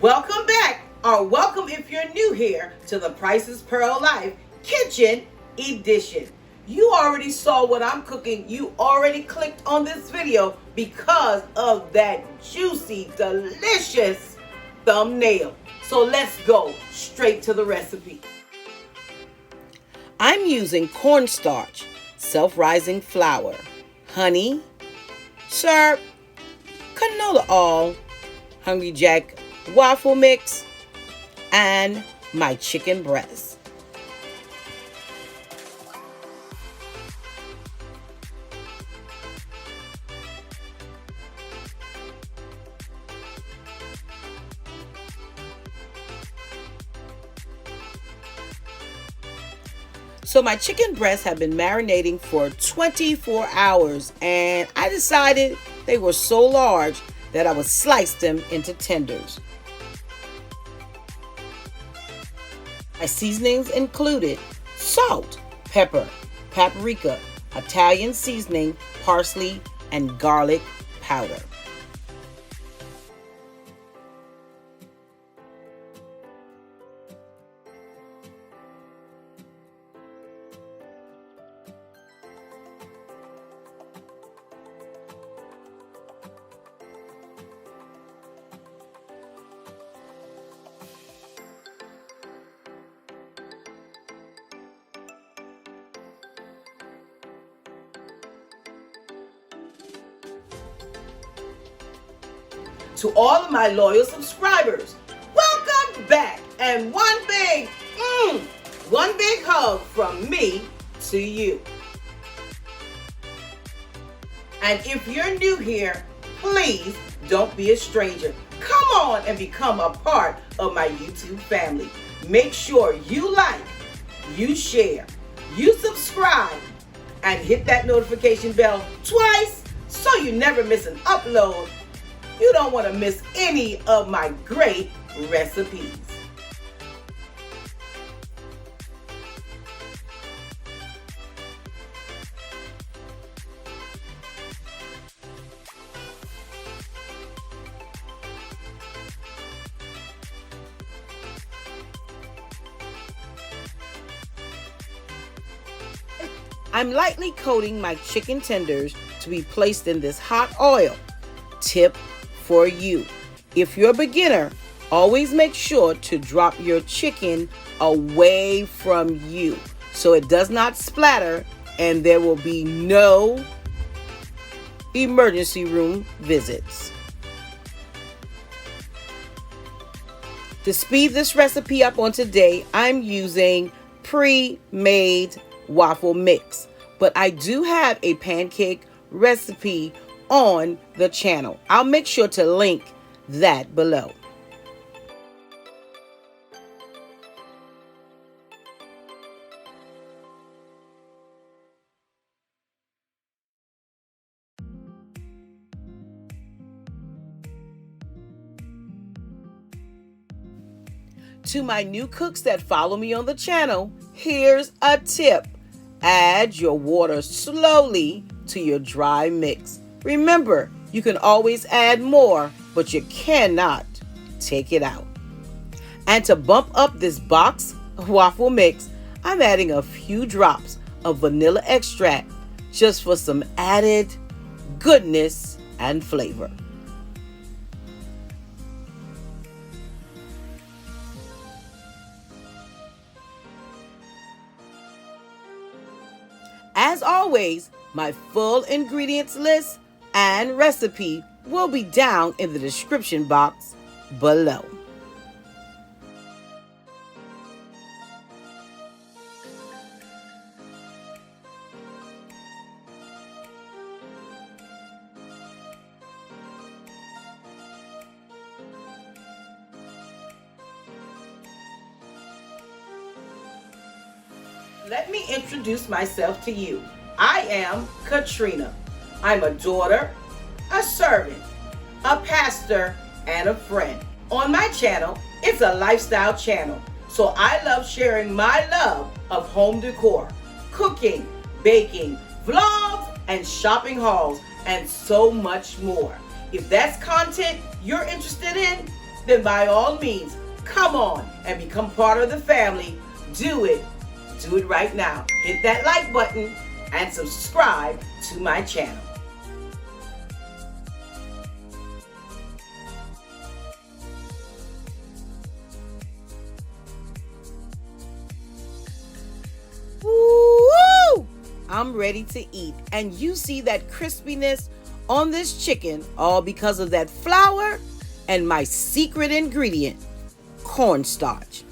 Welcome back, or welcome if you're new here to the Priceless Pearl Life Kitchen Edition. You already saw what I'm cooking. You already clicked on this video because of that juicy, delicious thumbnail. So let's go straight to the recipe. I'm using cornstarch, self-rising flour, honey, syrup, canola oil, Hungry Jack waffle mix, and my chicken breast. So my chicken breasts have been marinating for 24 hours, and I decided they were so large that I would slice them into tenders. My seasonings included salt, pepper, paprika, Italian seasoning, parsley, and garlic powder. To all of my loyal subscribers, welcome back, and one big hug from me to you. And if you're new here, please don't be a stranger. Come on and become a part of my YouTube family. Make sure you like, you share, you subscribe, and hit that notification bell twice so you never miss an upload. You don't want to miss any of my great recipes. I'm lightly coating my chicken tenders to be placed in this hot oil. Tip for you: if you're a beginner, always make sure to drop your chicken away from you so it does not splatter and there will be no emergency room visits. To speed this recipe up on today, I'm using pre-made waffle mix, but I do have a pancake recipe on the channel. I'll make sure to link that below. To my new cooks that follow me on the channel, here's a tip. Add your water slowly to your dry mix. Remember, you can always add more, but you cannot take it out. And to bump up this box waffle mix, I'm adding a few drops of vanilla extract just for some added goodness and flavor. As always, my full ingredients list and recipe will be down in the description box below. Let me introduce myself to you. I am Katrina. I'm a daughter, a servant, a pastor, and a friend. On my channel, it's a lifestyle channel, so I love sharing my love of home decor, cooking, baking, vlogs, and shopping hauls, and so much more. If that's content you're interested in, then by all means, come on and become part of the family. Do it. Do it right now. Hit that like button and subscribe to my channel. Woo! I'm ready to eat. And you see that crispiness on this chicken, all because of that flour and my secret ingredient, cornstarch.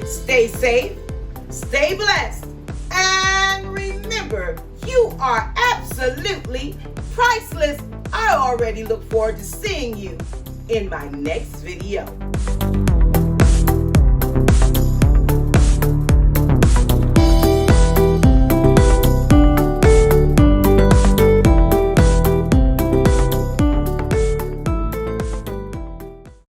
Stay safe, stay blessed, and remember, you are absolutely priceless. I already look forward to seeing you in my next video.